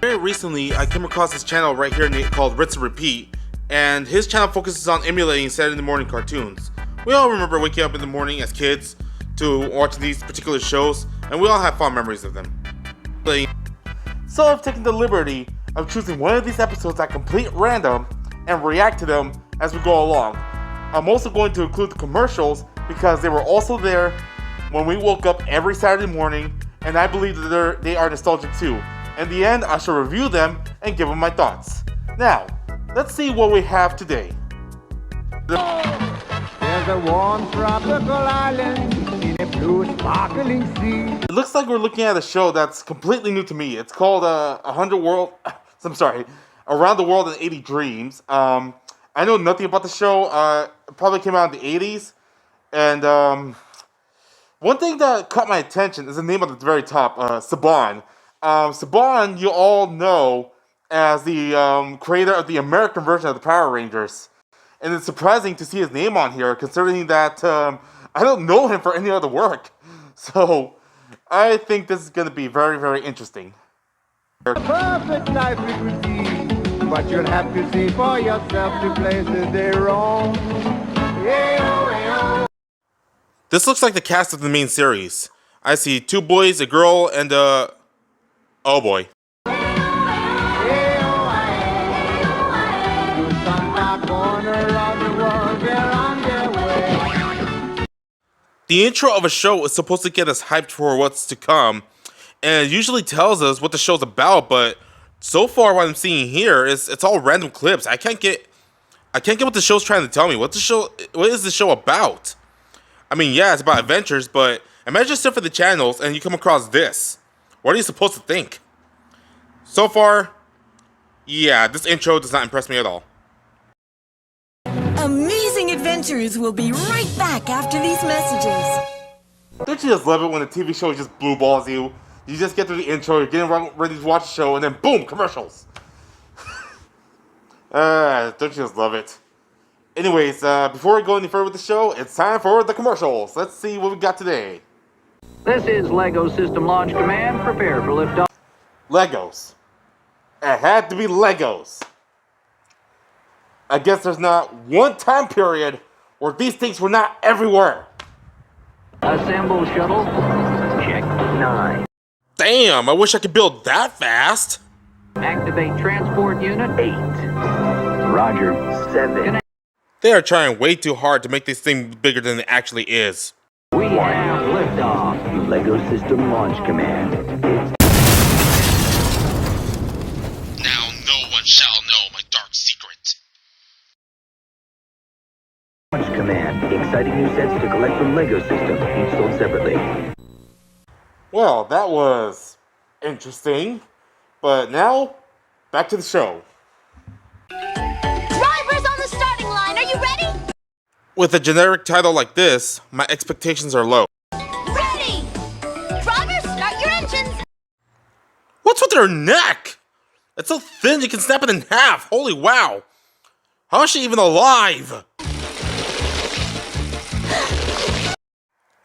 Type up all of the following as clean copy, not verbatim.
Very recently, I came across this channel right here called Rinse and Repeat, and his channel focuses on emulating Saturday morning cartoons. We all remember waking up in the morning as kids to watch these particular shows, and we all have fond memories of them. So I've taken the liberty of choosing one of these episodes at complete random and react to them as we go along. I'm also going to include the commercials because they were also there when we woke up every Saturday morning, and I believe that they are nostalgic too. In the end, I shall review them and give them my thoughts. Now, let's see what we have today. There's a warm tropical island in a blue sparkling sea. It looks like we're looking at a show that's completely new to me. It's called Around the World in 80 Dreams. I know nothing about the show. It probably came out in the 80s. And one thing that caught my attention is the name at the very top, Saban. Saban, you all know as the creator of the American version of the Power Rangers. And it's surprising to see his name on here, considering that I don't know him for any other work. So, I think this is going to be very, very interesting. A perfect life it would be, but you'll have to see for yourself the places they roam. This looks like the cast of the main series. I see 2 boys, a girl, and a... oh boy. The intro of a show is supposed to get us hyped for what's to come, and it usually tells us what the show's about, but so far what I'm seeing here is it's all random clips. I can't get what the show's trying to tell me. What is the show about? I mean, yeah, it's about adventures, but imagine surfing the channels and you come across this. What are you supposed to think? So far, yeah, this intro does not impress me at all. Amazing Adventures will be right back after these messages. Don't you just love it when a TV show just blue balls you? You just get through the intro, you're getting ready to watch the show, and then boom, commercials. Don't you just love it? Anyways, before we go any further with the show, it's time for the commercials. Let's see what we got today. This is LEGO System Launch Command. Prepare for liftoff. Legos. It had to be Legos. I guess there's not one time period where these things were not everywhere. Assemble shuttle. Check 9. Damn, I wish I could build that fast. Activate transport unit 8. Roger. 7. They are trying way too hard to make this thing bigger than it actually is. We have liftoff. LEGO System Launch Command. Now no one shall know my dark secret. Launch Command. Exciting new sets to collect from LEGO System, each sold separately. Well, that was interesting. But now, back to the show. Drivers on the starting line, are you ready? With a generic title like this, my expectations are low. Ready! Drivers, start your engines! What's with her neck? It's so thin you can snap it in half. Holy wow. How is she even alive?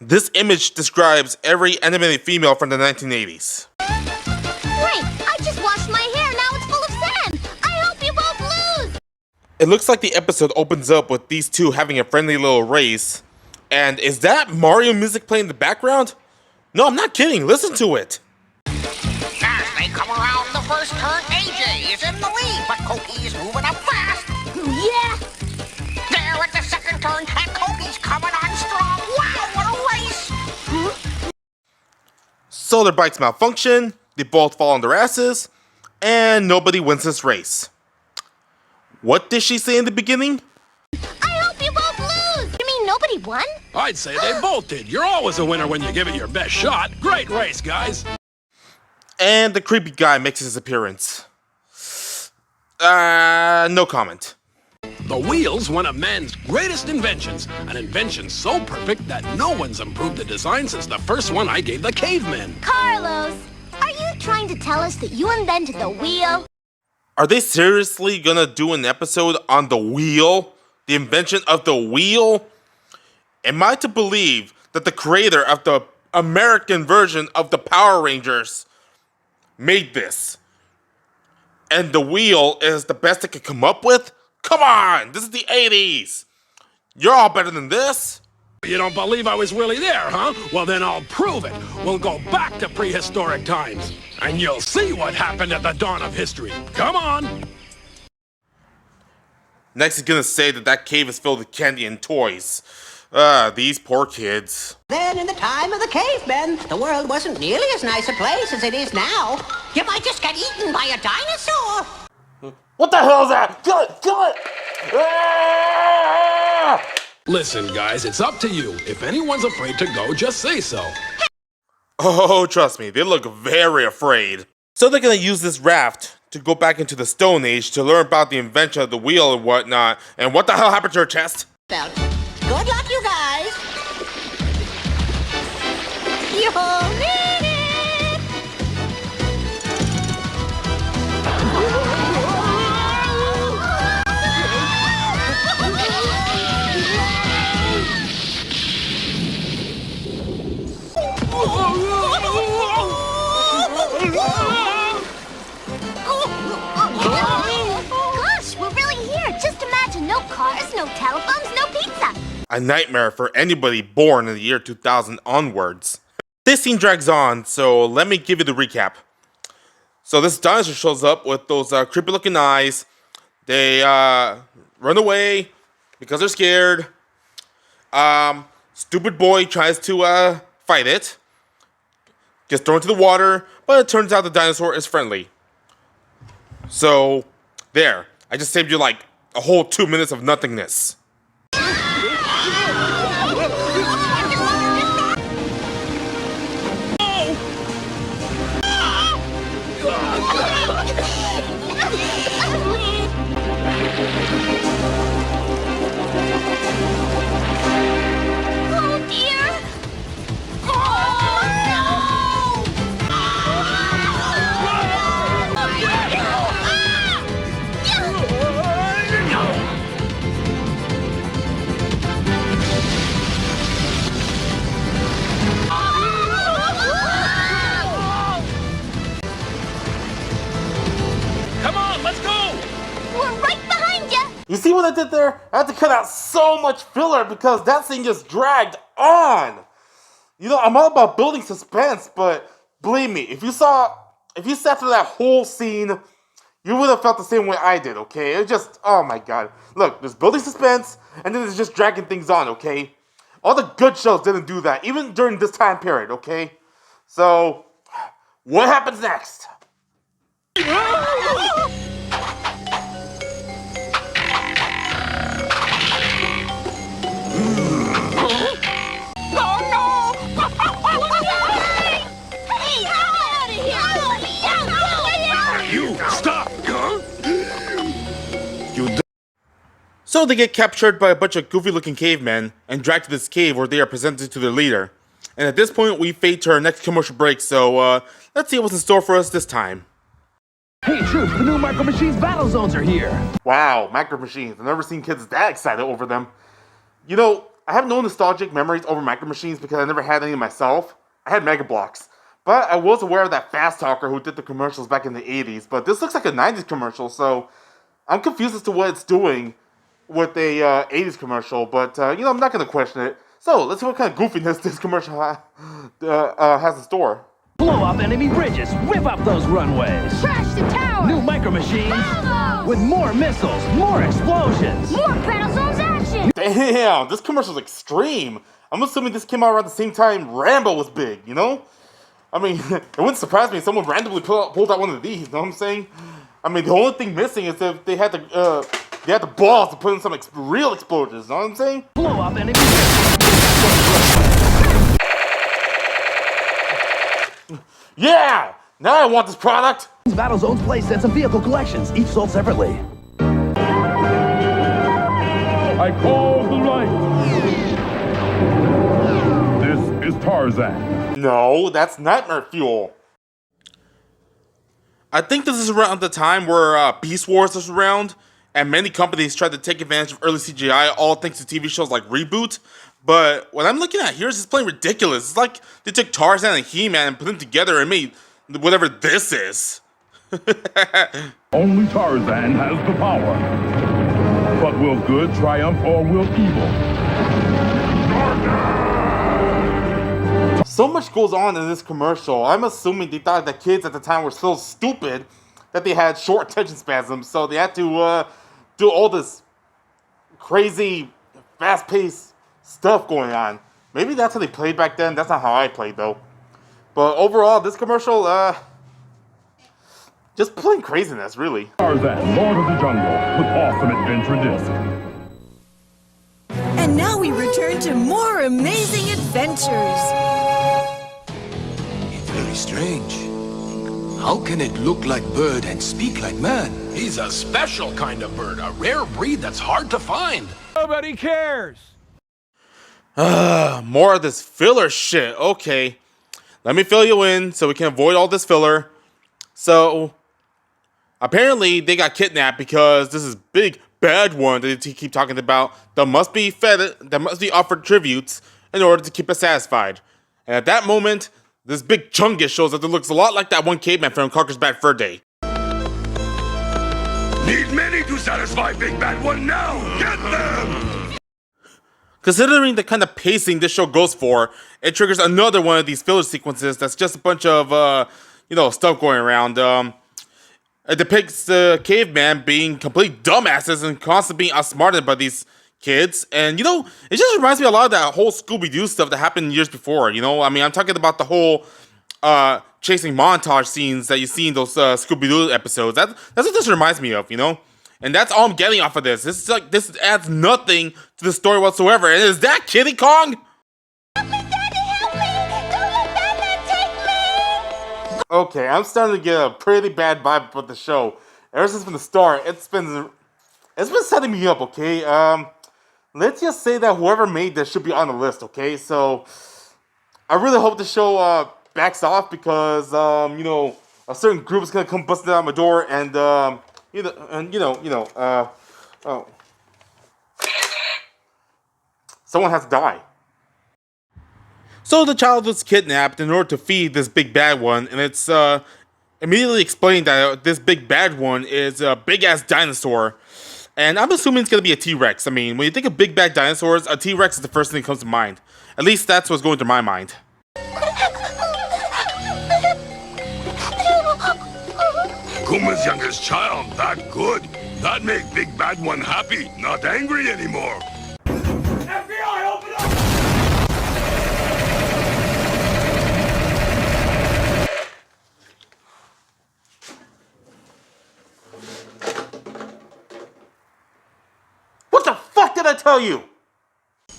This image describes every animated female from the 1980s. Wait, I just washed my hair, now it's full of sand! I hope you both lose! It looks like the episode opens up with these two having a friendly little race. And is that Mario music playing in the background? No, I'm not kidding. Listen to it. As they come around the first turn, AJ is in the lead, but Koki is moving up fast. Yeah! There at the second turn, and Koki's coming on strong. Wow, what a race! So their bikes malfunction, they both fall on their asses, and nobody wins this race. What did she say in the beginning? I hope you both lose! You mean nobody won? I'd say they both did. You're always a winner when you give it your best shot. Great race, guys. And the creepy guy makes his appearance. No comment. The wheel's one of man's greatest inventions. An invention so perfect that no one's improved the design since the first one I gave the cavemen. Carlos, are you trying to tell us that you invented the wheel? Are they seriously gonna do an episode on the wheel? The invention of the wheel? Am I to believe that the creator of the American version of the Power Rangers made this? and the wheel is the best it could come up with? Come on, this is the 80s. You're all better than this. You don't believe I was really there, huh? Well, then I'll prove it. We'll go back to prehistoric times, and you'll see what happened at the dawn of history. Come on! Next, he's gonna say that cave is filled with candy and toys. These poor kids. Then, in the time of the cavemen, the world wasn't nearly as nice a place as it is now. You might just get eaten by a dinosaur. What the hell is that? Kill it! Kill it! Ah! Listen, guys, it's up to you. If anyone's afraid to go, just say so. Oh, trust me, they look very afraid. So they're gonna use this raft to go back into the Stone Age to learn about the invention of the wheel and whatnot. And what the hell happened to her chest? Well, good luck, you guys. You'll need it. Gosh, we're really here. Just imagine, no cars, no telephones, no pizza. A nightmare for anybody born in the year 2000 onwards. This scene drags on, so let me give you the recap. So this dinosaur shows up with those creepy looking eyes. They run away because they're scared. Stupid boy tries to fight it. Gets thrown into the water, but it turns out the dinosaur is friendly. So, there. I just saved you like a whole 2 minutes of nothingness. Oh dear. Come on, let's go! We're right behind you. You see what I did there? I had to cut out so much filler because that scene just dragged on. You know, I'm all about building suspense, but believe me, if you sat through that whole scene, you would have felt the same way I did, okay? It just, oh my god. Look, there's building suspense, and then there's just dragging things on, okay? All the good shows didn't do that, even during this time period, okay? So, what happens next? You stop! Huh? So they get captured by a bunch of goofy-looking cavemen and dragged to this cave where they are presented to their leader. And at this point, we fade to our next commercial break, so let's see what's in store for us this time. Hey troops, the new Micro Machines battle zones are here! Wow, Micro Machines. I've never seen kids that excited over them. You know, I have no nostalgic memories over Micro Machines because I never had any myself. I had Mega Bloks. But I was aware of that Fast Talker who did the commercials back in the 80s. But this looks like a 90s commercial, so I'm confused as to what it's doing with a 80s commercial. But, you know, I'm not going to question it. So, let's see what kind of goofiness this commercial has in store. Blow up enemy bridges, rip up those runways! Trash the tower. New Micro Machines Battle with more missiles, more explosions! more battle zones action. Damn, this commercial's extreme. I'm assuming this came out around the same time Rambo was big, you know? I mean, it wouldn't surprise me if someone randomly pulled out one of these, you know what I'm saying? I mean, the only thing missing is if they had the balls to put in some real explosions, you know what I'm saying? Blow up enemy bridges! Yeah! Now I want this product! Battle zones play sets and vehicle collections, each sold separately. I call the light. This is Tarzan. No, that's nightmare fuel. I think this is around the time where Beast Wars was around, and many companies tried to take advantage of early CGI, all thanks to TV shows like Reboot. But what I'm looking at here is just plain ridiculous. It's like they took Tarzan and He-Man and put them together and made whatever this is. Only Tarzan has the power. But will good triumph or will evil? So much goes on in this commercial. I'm assuming they thought that kids at the time were so stupid that they had short attention spasms, so they had to do all this crazy, fast-paced stuff going on. Maybe that's how they played back then. That's not how I played, though. But overall, this commercial, just plain craziness, really. Tarzan, Lord of the Jungle, with awesome adventure disc. And now we return to more amazing adventures. It's very strange. How can it look like bird and speak like man? He's a special kind of bird, a rare breed that's hard to find. Nobody cares. More of this filler shit. Okay. Let me fill you in so we can avoid all this filler. So, apparently they got kidnapped because this is big bad one that they keep talking about that must be fed, that must be offered tributes in order to keep us satisfied. And at that moment, this big Chungus shows up that looks a lot like that one caveman from Conker's Bad Fur Day. Need many to satisfy Big Bad One now. Get them! Considering the kind of pacing this show goes for, it triggers another one of these filler sequences that's just a bunch of, stuff going around. It depicts the caveman being complete dumbasses and constantly being outsmarted by these kids. And, it just reminds me a lot of that whole Scooby-Doo stuff that happened years before, I'm talking about the whole chasing montage scenes that you see in those Scooby-Doo episodes. That's what this reminds me of, And that's all I'm getting off of this. This adds nothing to the story whatsoever. And is that Kitty Kong? Help me, Daddy, help me! Don't let Batman take me! Okay, I'm starting to get a pretty bad vibe with the show. Ever since from the start, it's been setting me up, okay? Let's just say that whoever made this should be on the list, okay? So, I really hope the show backs off because, a certain group is gonna come busting down my door and, someone has to die. So the child was kidnapped in order to feed this big bad one, and it's immediately explained that this big bad one is a big-ass dinosaur. And I'm assuming it's going to be a T-Rex. I mean, when you think of big bad dinosaurs, a T-Rex is the first thing that comes to mind. At least that's what's going through my mind. Kuma's youngest child, that good. That make Big Bad One happy, not angry anymore. FBI, open up! What the fuck did I tell you?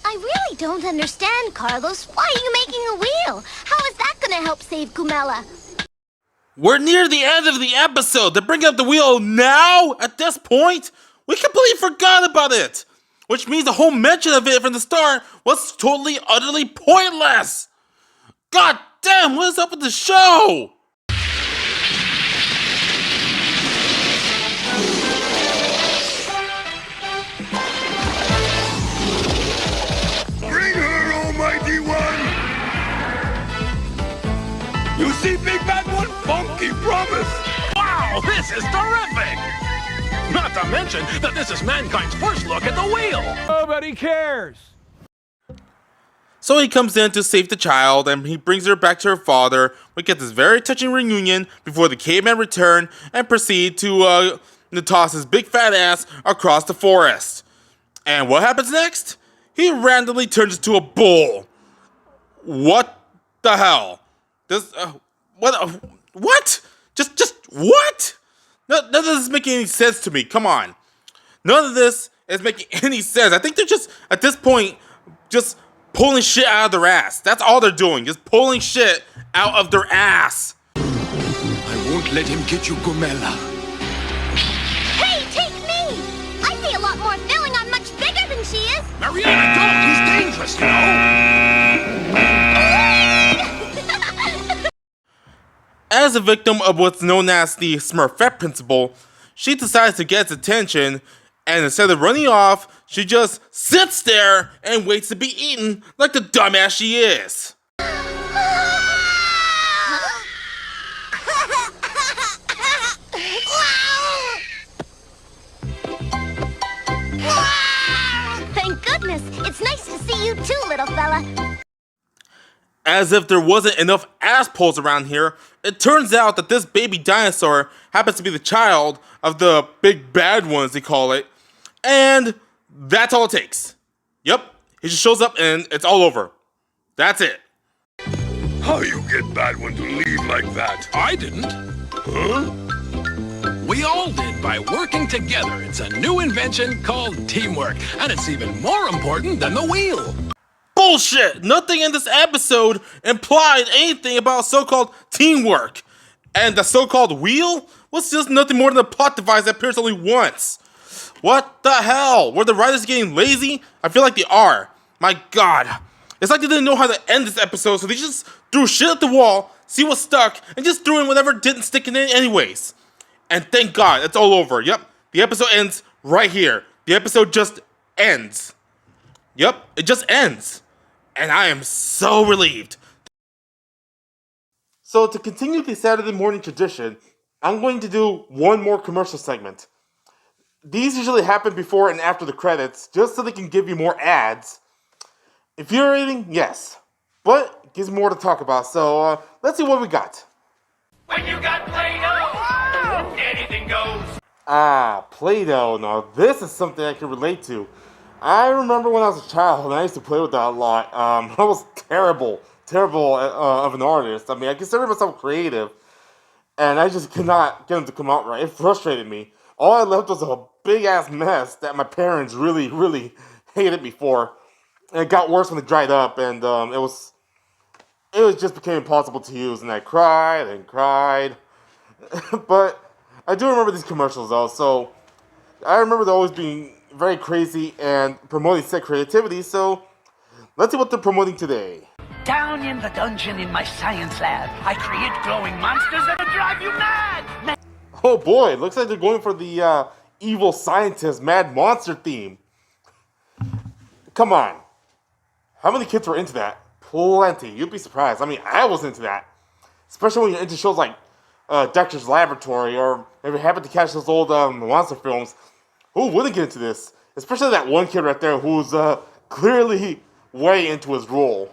I really don't understand, Carlos. Why are you making a wheel? How is that gonna help save Kumela? We're near the end of the episode. They're bringing up the wheel now? At this point? We completely forgot about it. Which means the whole mention of it from the start was totally, utterly pointless. God damn, what is up with the show? Bring her, Almighty One! You see, Big Bad One? Funky promise! Wow, this is terrific! Not to mention that this is mankind's first look at the wheel! Nobody cares. So he comes in to save the child, and he brings her back to her father. We get this very touching reunion before the caveman return and proceed to toss his big fat ass across the forest. And what happens next? He randomly turns into a bull. What the hell? This what? Just what? None of this is making any sense to me. Come on. None of this is making any sense. I think they're just, at this point, just pulling shit out of their ass. That's all they're doing. Just pulling shit out of their ass. I won't let him get you, Gomela. Hey, take me! I see a lot more filling. I'm much bigger than she is. Mariana, don't! He's dangerous, you know! As a victim of what's known as the Smurfette principle, she decides to get its attention, and instead of running off, she just sits there and waits to be eaten like the dumbass she is. too, little fella. As if there wasn't enough assholes around here, it turns out that this baby dinosaur happens to be the child of the big bad ones, they call it. And that's all it takes. Yep, he just shows up and it's all over. That's it. How you get bad one to leave like that? I didn't. Huh? We all did by working together. It's a new invention called teamwork, and it's even more important than the wheel. Bullshit! Nothing in this episode implied anything about so-called teamwork. And the so-called wheel was just nothing more than a plot device that appears only once. What the hell? Were the writers getting lazy? I feel like they are. My god. It's like they didn't know how to end this episode, so they just threw shit at the wall, see what stuck, and just threw in whatever didn't stick in it anyways. And thank god, it's all over. Yep, the episode ends right here. The episode just ends. Yep, it just ends. And I am so relieved. So to continue the Saturday morning tradition, I'm going to do one more commercial segment. These usually happen before and after the credits, just so they can give you more ads. Infuriating? Yes. But it gives more to talk about, so let's see what we got. When you got Play-Doh, anything goes. Ah, Play-Doh. Now this is something I can relate to. I remember when I was a child and I used to play with that a lot. I was terrible of an artist. I mean, I consider myself creative, and I just could not get them to come out right. It frustrated me. All I left was a big-ass mess that my parents really, really hated me for. And it got worse when it dried up, and it just became impossible to use, and I cried and cried. But I do remember these commercials, though, so I remember them always being very crazy and promoting set creativity, so let's see what they're promoting today. Down in the dungeon in my science lab, I create glowing monsters that'll drive you mad! Oh boy, it looks like they're going for the evil scientist mad monster theme. Come on. How many kids were into that? Plenty. You'd be surprised. I mean, I was into that. Especially when you're into shows like Dexter's Laboratory, or if you happen to catch those old monster films. Who wouldn't get into this? Especially that one kid right there who's clearly way into his role.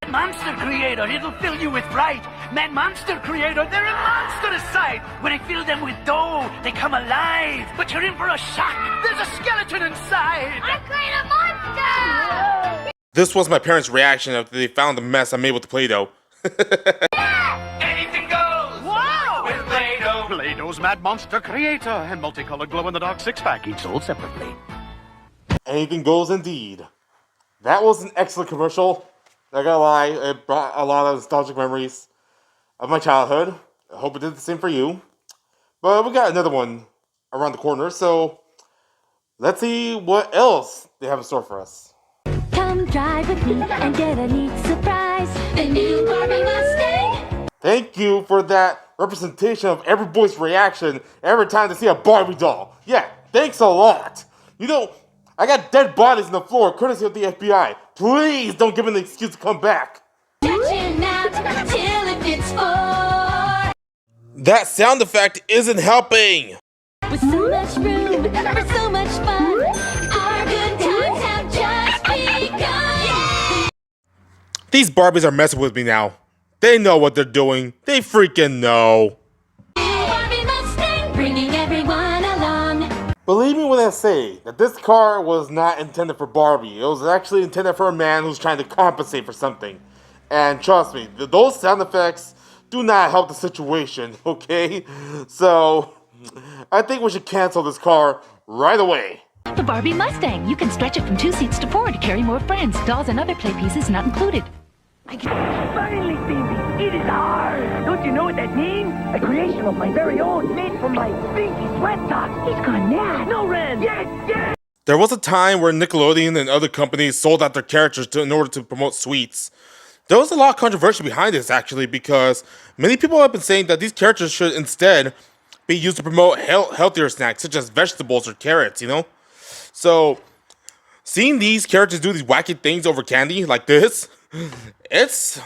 Monster Creator, it'll fill you with fright. Man, Monster Creator, they're a monster sight. When I fill them with dough, they come alive. But you're in for a shock. There's a skeleton inside. I create a monster! This was my parents' reaction after they found the mess I made with the Play-Doh. Anything goes. Wow! With Play-Doh. Play-Doh's Mad Monster Creator and multicolored glow-in-the-dark six-pack, each sold separately. Anything goes indeed. That was an excellent commercial. Not gonna lie, it brought a lot of nostalgic memories of my childhood. I hope it did the same for you. But we got another one around the corner, so let's see what else they have in store for us. Come drive with me and get a neat surprise. The new Barbie Mustang. Thank you for that representation of every boy's reaction every time they see a Barbie doll. Yeah, thanks a lot. You know, I got dead bodies on the floor courtesy of the FBI. Please don't give me an excuse to come back. Stretching out till it fits for. That sound effect isn't helping. With so much room for so much fun, our good times have just begun. These Barbies are messing with me now. They know what they're doing. They freaking know. Barbie Mustang, bringing everyone along. Believe me when I say that this car was not intended for Barbie. It was actually intended for a man who's trying to compensate for something. And trust me, those sound effects do not help the situation, okay? So, I think we should cancel this car right away. The Barbie Mustang. You can stretch it from 2 seats to 4 to carry more friends. Dolls and other play pieces not included. Finally, baby, it is ours. Don't you know what that means? A creation of my very own, made from my stinky sweat socks. He's gone mad. No, Ren. Yes, yes. There was a time where Nickelodeon and other companies sold out their characters in order to promote sweets. There was a lot of controversy behind this, actually, because many people have been saying that these characters should instead be used to promote healthier snacks, such as vegetables or carrots, you know? So, seeing these characters do these wacky things over candy like this, it's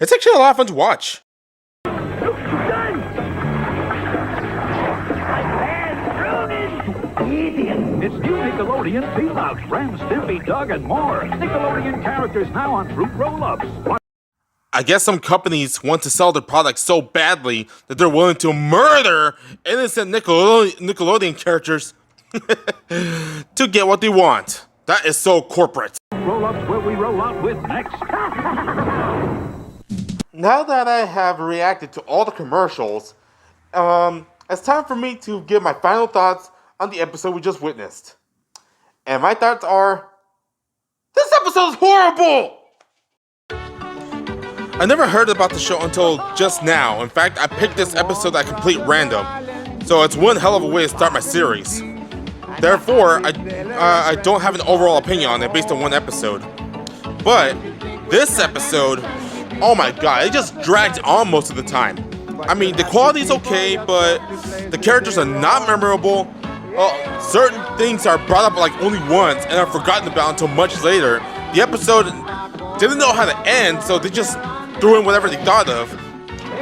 actually a lot of fun to watch. It's new Nickelodeon Peanuts, Ren, Stimpy, Doug, and more. Nickelodeon characters now on fruit roll-ups. I guess some companies want to sell their products so badly that they're willing to murder innocent Nickelodeon characters to get what they want. That is so corporate. Roll-ups will we roll out with next? Now that I have reacted to all the commercials, it's time for me to give my final thoughts on the episode we just witnessed. And my thoughts are, this episode is horrible! I never heard about the show until just now. In fact, I picked this episode at complete random. So it's one hell of a way to start my series. Therefore, I don't have an overall opinion on it based on one episode. But this episode, oh my god, it just dragged on most of the time. I mean, the quality's okay, but the characters are not memorable. Certain things are brought up like only once and are forgotten about until much later. The episode didn't know how to end, so they just threw in whatever they thought of.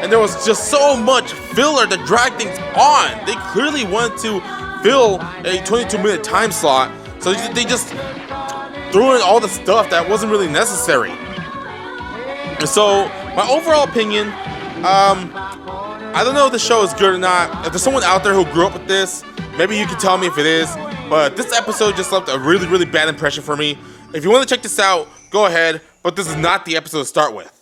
And there was just so much filler that dragged things on. They clearly wanted to fill a 22-minute time slot, so they just threw in all the stuff that wasn't really necessary. And so, my overall opinion, I don't know if the show is good or not. If there's someone out there who grew up with this, maybe you can tell me if it is. But this episode just left a really, really bad impression for me. If you want to check this out, go ahead. But this is not the episode to start with.